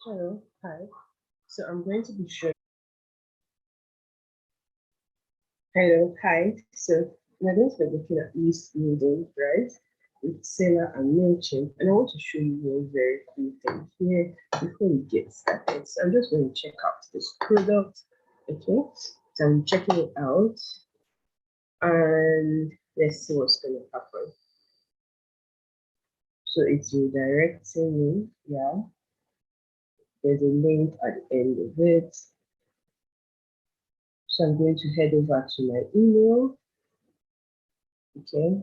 Hello, hi. So I'm going to be showing. Hello, hi. So we're going to be looking at list building, right? With Selar and Mailchimp, and I want to show you one very cool thing here before we get started. So I'm just going to check out this product, okay? So I'm checking it out, and let's see what's going to happen. So it's redirecting me, yeah. There's a link at the end of it. So I'm going to head over to my email, okay?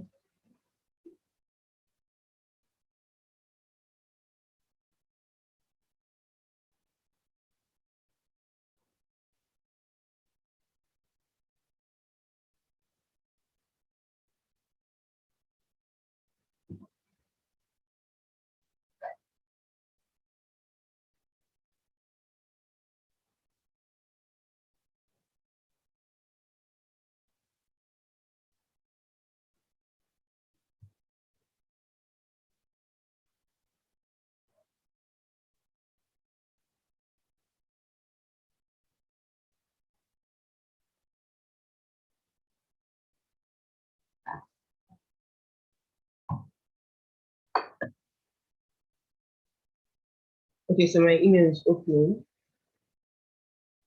Okay, so my email is opening,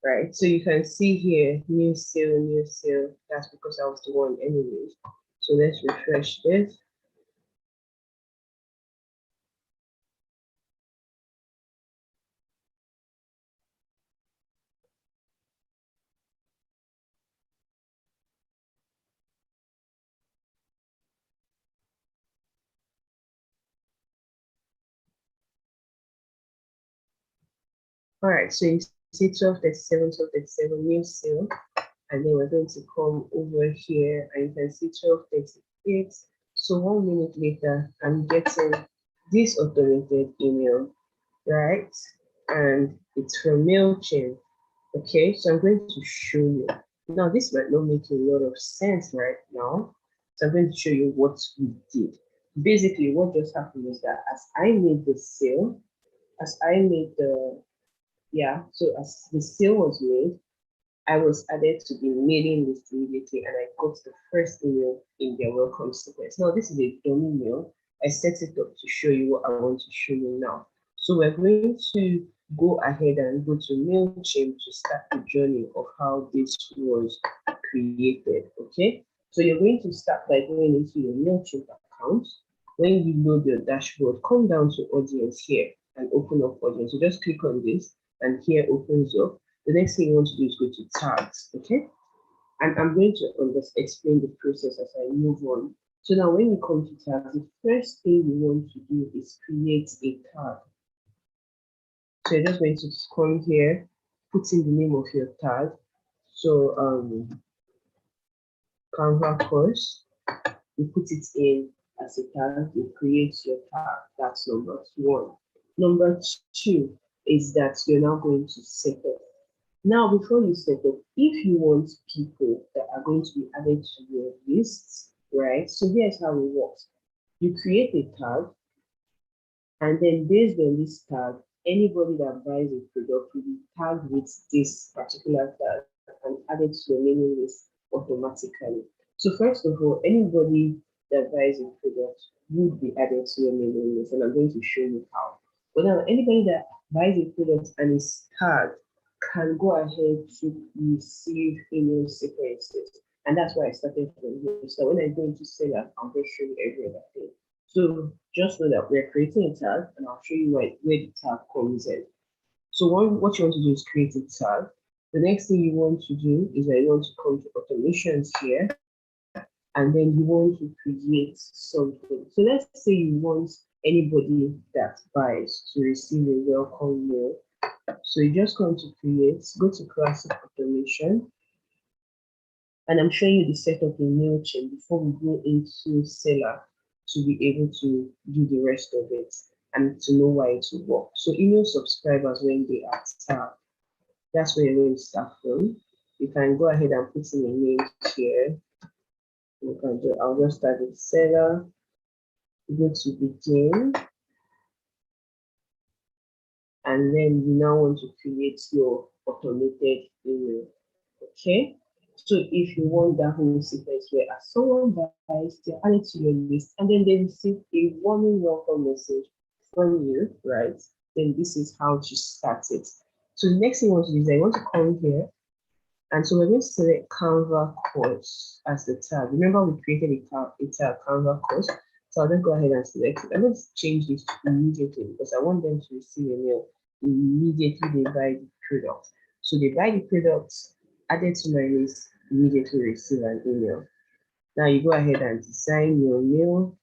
right? So you can see here, new sale, new sale. That's because I was the one anyways. So let's refresh this. All right, so you see 1237, 1237, new sale. And then we're going to come over here and you can see 1238. So 1 minute later, I'm getting this automated email, right? And it's from Mailchimp. Okay, so I'm going to show you. Now, this might not make a lot of sense right now. So I'm going to show you what we did. Basically, what just happened is that as I made the sale, as I made the, yeah, so as the sale was made, I was added to the mailing list immediately and I got the first email in their welcome sequence. Now, this is a dummy mail. I set it up to show you what I want to show you now. So we're going to go ahead and go to Mailchimp to start the journey of how this was created, okay? So you're going to start by going into your Mailchimp account. When you load your dashboard, come down to audience here and open up audience. So just click on this and here opens up. The next thing you want to do is go to tags, okay? And I'm going to explain the process as I move on. So now when you come to tags, the first thing you want to do is create a tag. So you're just going to come here, put in the name of your tag. So Canva course, you put it in as a tag, you create your tag. That's number one. Number two is that you're now going to set up. Now, before you set up, if you want people that are going to be added to your lists, right? So here's how it works. You create a tag, and then based on this tag, anybody that buys a product will be tagged with this particular tag and added to your mailing list automatically. So first of all, anybody that buys a product would be added to your mailing list, and I'm going to show you how. But now, anybody that buys a product and is tagged can go ahead to receive email sequences. And that's why I started from here. So when I go into Selar, I'll just show you every other thing. So just know that we're creating a tag, and I'll show you where the tag comes in. So what you want to do is create a tag. The next thing you want to do is that you want to come to automations here, and then you want to create something. So let's say you want anybody that buys to receive a welcome mail. So you just come to create, go to classic automation, and I'm showing you the setup in Mailchimp before we go into Selar to be able to do the rest of it and to know why it will work. So email subscribers when they are tagged, that's where you're going to start from. You can go ahead and put in your name here. You can do, I'll just start with Selar. Go to begin, and then you now want to create your automated email. Okay, so if you want that whole sequence where as someone buys, they add it to your list, and then they receive a warming welcome message from you, right? Then this is how to start it. So the next thing you want to do is I want to come here, and so we're going to select Canva course as the tab. Remember we created a tab Canva course. So I'll then go ahead and select it. I'm going to change this to immediately because I want them to receive a mail immediately they buy the product. So they buy the products, add it to my list, immediately receive an email. Now you go ahead and design your mail.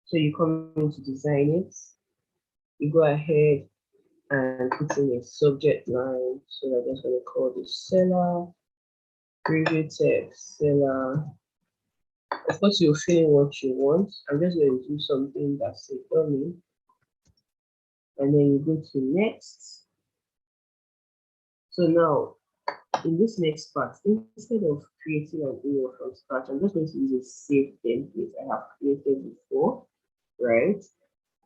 So you come in to design it. You go ahead and put in a subject line. So I'm just going to call this Selar, preview text, Selar. Of course, you'll fill in what you want. I'm just going to do something that's a dummy. And then you go to next. So now, in this next part, instead of creating an email from scratch, I'm just going to use a saved template I have created before, right?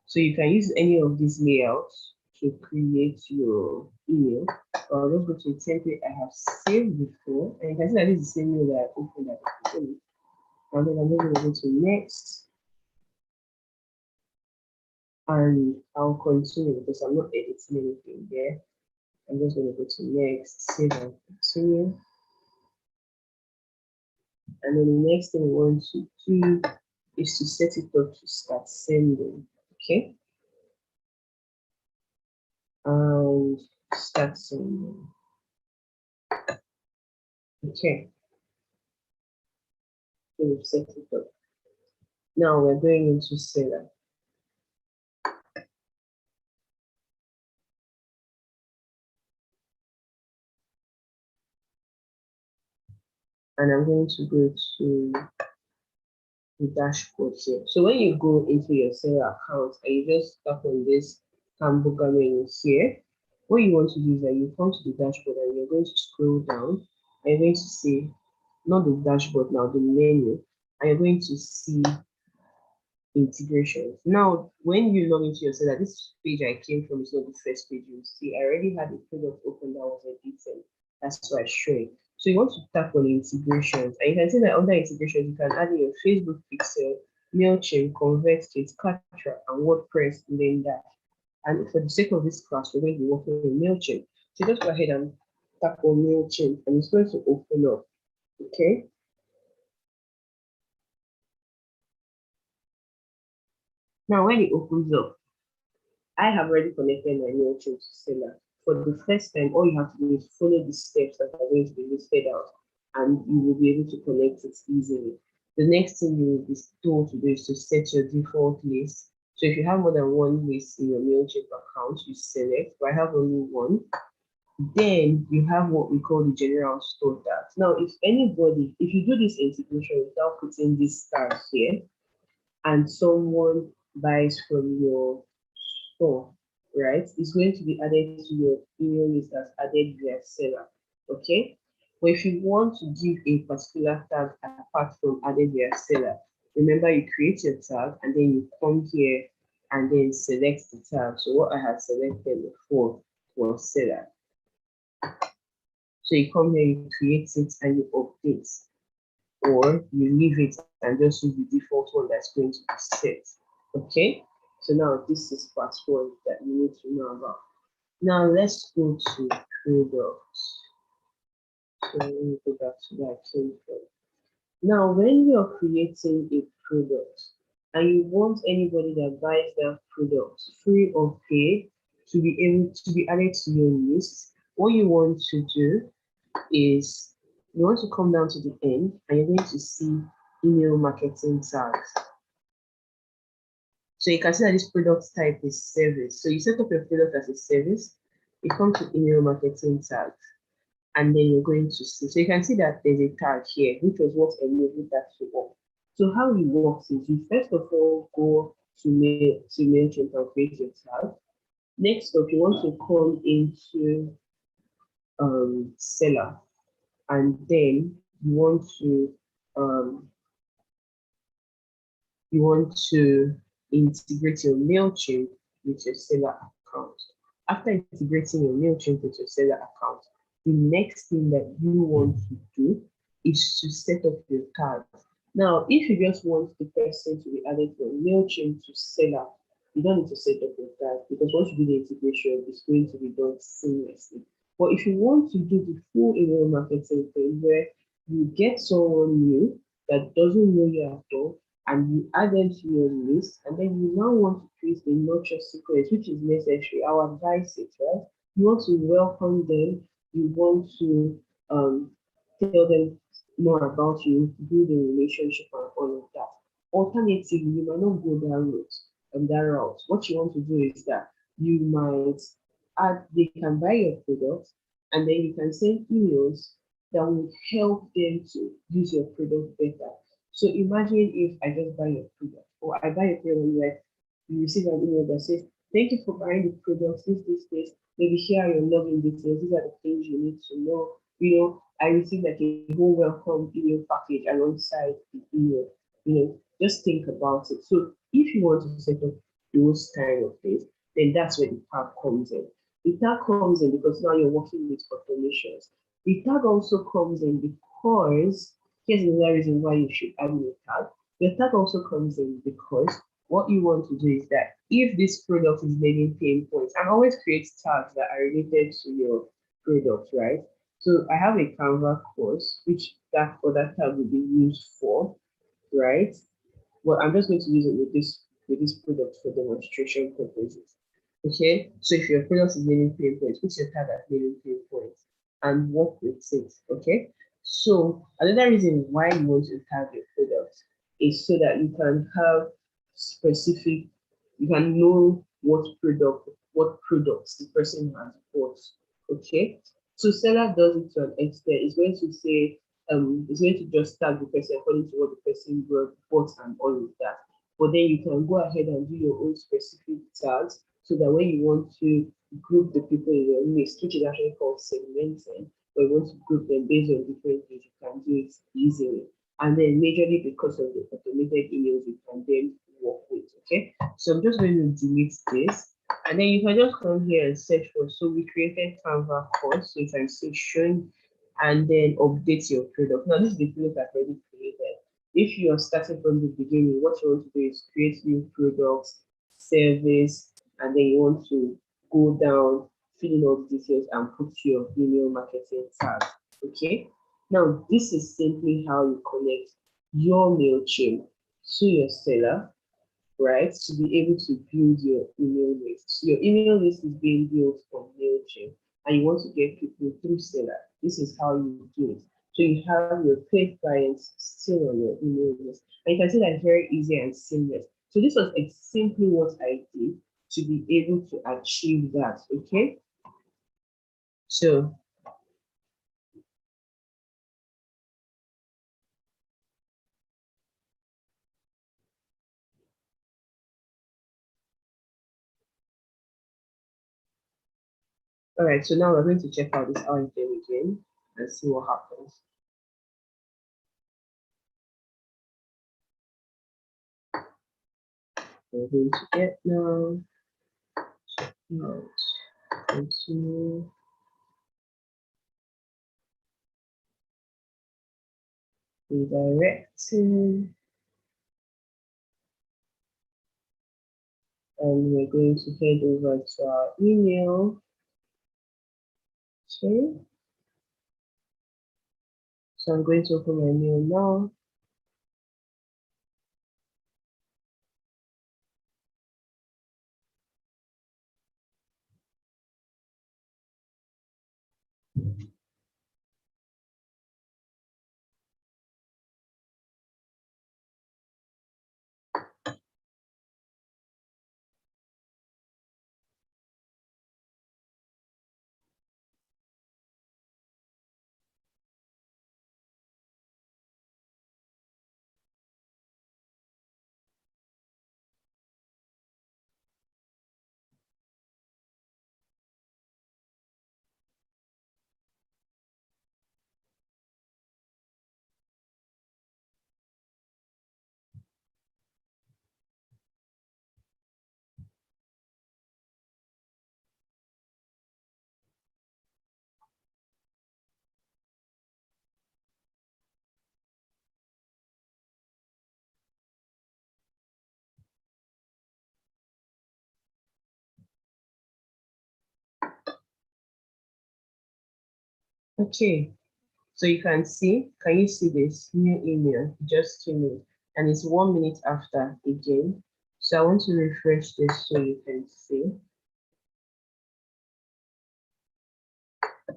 So you can use any of these layouts to create your email. I'll just go to a template I have saved before, and you can see that this is the same mail that I opened at the beginning. And then I'm going to go to next, and I'll continue because I'm not editing anything there. I'm just going to go to next, save and continue. And then the next thing we want to do is to set it up to start sending. Okay. And start sending. Okay. So we've set it up. Now we're going into Selar. And I'm going to go to the dashboard here. So when you go into your Selar account and you just tap on this hamburger menu here, what you want to do is that you come to the dashboard and you're going to scroll down and you're going to see, not the dashboard now, the menu, and you're going to see integrations. Now, when you log into your Selar, this page I came from is not the first page you see. I already had a product open that was edited. That's why I show it. So you want to tap on integrations, and you can see that under integrations, you can add in your Facebook pixel, Mailchimp, ConvertKit, Katra, and WordPress within that. And for the sake of this class, we're going to be working with Mailchimp. So just go ahead and tap on Mailchimp, and it's going to open up. Okay. Now, when it opens up, I have already connected my Mailchimp to Selar. For the first time, all you have to do is follow the steps that are going to be listed out, and you will be able to connect it easily. The next thing you will be told to do is to set your default list. So if you have more than one list in your Mailchimp account, you select, but I have only one. Then you have what we call the general store tags. Now, if you do this integration without putting these tags here, and someone buys from your store, right, is going to be added to your email list as added via Selar. Okay. But if you want to give a particular tag apart from added via Selar, remember you create your tag and then you come here and then select the tag. So what I had selected before was Selar. So you come here, you create it and you update, or you leave it and just use the default one that's going to be set. Okay. So now this is part one that you need to know about. Now let's go to products. So let me go back to where I came from. Now, when you're creating a product and you want anybody that buys that product free or paid to be able to be added to your list, what you want to do is you want to come down to the end and you're going to see email marketing tags. So you can see that this product type is service. So you set up your product as a service, you come to email marketing tags, and then you're going to see. So you can see that there's a tag here, which was what enabled that to work. So how it works is you first of all go to Mailchimp and create your tag. Next up, you want to come into Selar, and then you want to you want to integrate your Mailchimp with your Seller account. After integrating your Mailchimp with your Seller account, the next thing that you want to do is to set up your tag. Now, if you just want the person to be added from Mailchimp to Seller, you don't need to set up your tag because once you do the integration, it's going to be done seamlessly. But if you want to do the full email marketing thing where you get someone new that doesn't know you at all, and you add them to your list, and then you now want to create a nurture sequence, which is necessary. I'll advise it, right? You want to welcome them, you want to tell them more about you, build a relationship and all of that. Alternatively, you might not go that route. What you want to do is that you might they can buy your product and then you can send emails that will help them to use your product better. So imagine if I just buy your product or I buy a product and like you receive an email that says, thank you for buying the product, this. Maybe here are your login details. These are the things you need to know. I received like a whole welcome email package alongside the email. Just think about it. So if you want to set up those kind of things, then that's where the tag comes in. The tag comes in because now you're working with automations. The tag also comes in because here's another reason why you should add your tag. Your tag also comes in because what you want to do is that if this product is making pain points, and always create tags that are related to your product, right? So I have a Canva course, which that tag will be used for, right? Well, I'm just going to use it with this product for demonstration purposes. Okay, so if your product is naming pain points, put your tag at naming pain points and work with it. Okay, so another reason why you want to tag your product is so that you can have specific, you can know what products the person has bought. Okay, so seller does it to an extent. It's going to say it's going to just tag the person according to what the person bought and all of that. But then you can go ahead and do your own specific tags so that when you want to group the people in your list, which is actually called segmenting, but you want to group them based on different things, you can do it easily. And then majorly because of the automated emails you can then work with. Okay, so I'm just going to delete this. And then you can just come here and search for, so we created Canva course, so you can say showing and then update your product. Now, this is the product I've already created. If you're starting from the beginning, what you want to do is create new products, service, and then you want to go down, fill in all the details, and put your email marketing tag. Okay. Now, this is simply how you connect your Mailchimp to your seller, right? To be able to build your email list. So your email list is being built from Mailchimp, and you want to get people through Seller. This is how you do it. So you have your paid clients still on your email list. And you can see that it's very easy and seamless. So this was simply what I did to be able to achieve that. Okay. So all right, so now we're going to check out this item again and see what happens. We're going to get now, check out, continue. Redirecting, and we're going to head over to our email. Okay, so I'm going to open my mail now. Okay, so you can you see this new email just came in and it's 1 minute after again. So I want to refresh this so you can see.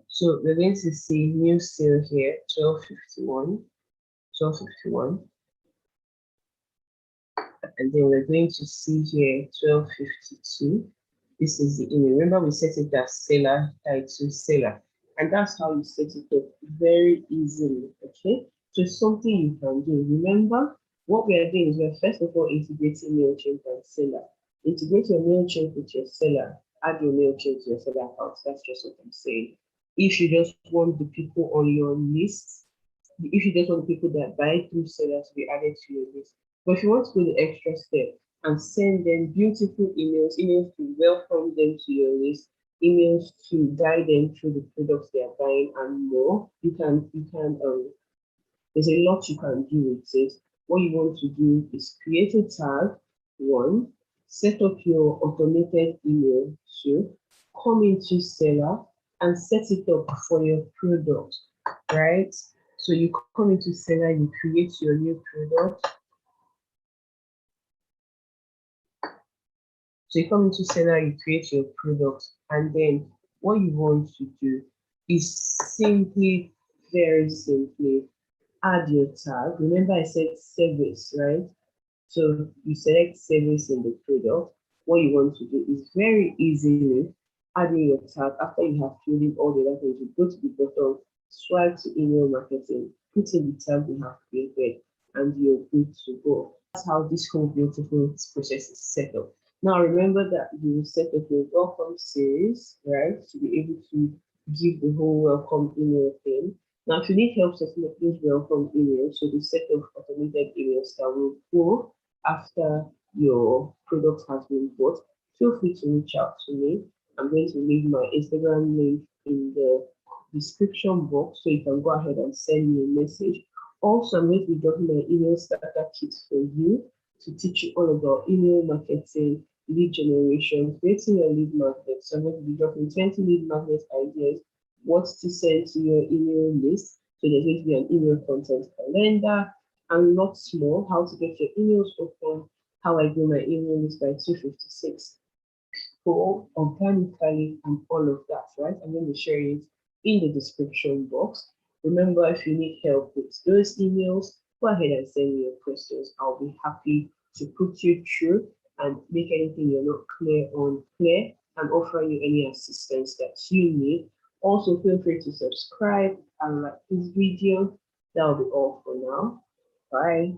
So we're going to see new sale here, 12:51, 12:51. And then we're going to see here 12:52. This is the email. Remember, we set it as seller, title seller. And that's how you set it up very easily. Okay. So it's something you can do. Remember, what we are doing is we're first of all integrating Mailchimp and seller. Integrate your Mailchimp with your seller. Add your Mailchimp to your seller account. That's just what I'm saying. If you just want the people on your list, if you just want the people that buy through seller to be added to your list, but if you want to go the extra step and send them beautiful emails, emails to welcome them to your list, emails to guide them through the products they are buying and more, there's a lot you can do with it. What you want to do is create a tag, one, set up your automated email, two, come into seller and set it up for your product, right? So you come into seller, you create your new product. So you come into seller, you create your product, and then what you want to do is simply, very simply, add your tag. Remember I said service, right? So you select service in the product. What you want to do is very easily adding your tag after you have filled in all the other things. You go to the bottom, swipe to email marketing, put in the tag you have created, and you're good to go. That's how this whole beautiful process is set up. Now remember that you will set up your welcome series, right? To be able to give the whole welcome email thing. Now, if you need help setting up those welcome emails, so the set of automated emails that will go after your product has been bought, feel free to reach out to me. I'm going to leave my Instagram link in the description box so you can go ahead and send me a message. Also, I'm going to be dropping my email starter kit for you to teach you all about email marketing, lead generation, creating your lead magnet. So I'm going to be dropping 20 lead magnet ideas, what to send to your email list. So there's going to be an email content calendar and lots more, how to get your emails open, how I do my email list by 256 people organically and all of that, right? I'm going to share it in the description box. Remember, if you need help with those emails, go ahead and send me your questions. I'll be happy to put you through and make anything you're not clear on clear and offer you any assistance that you need. Also, feel free to subscribe and like this video. That'll be all for now. Bye.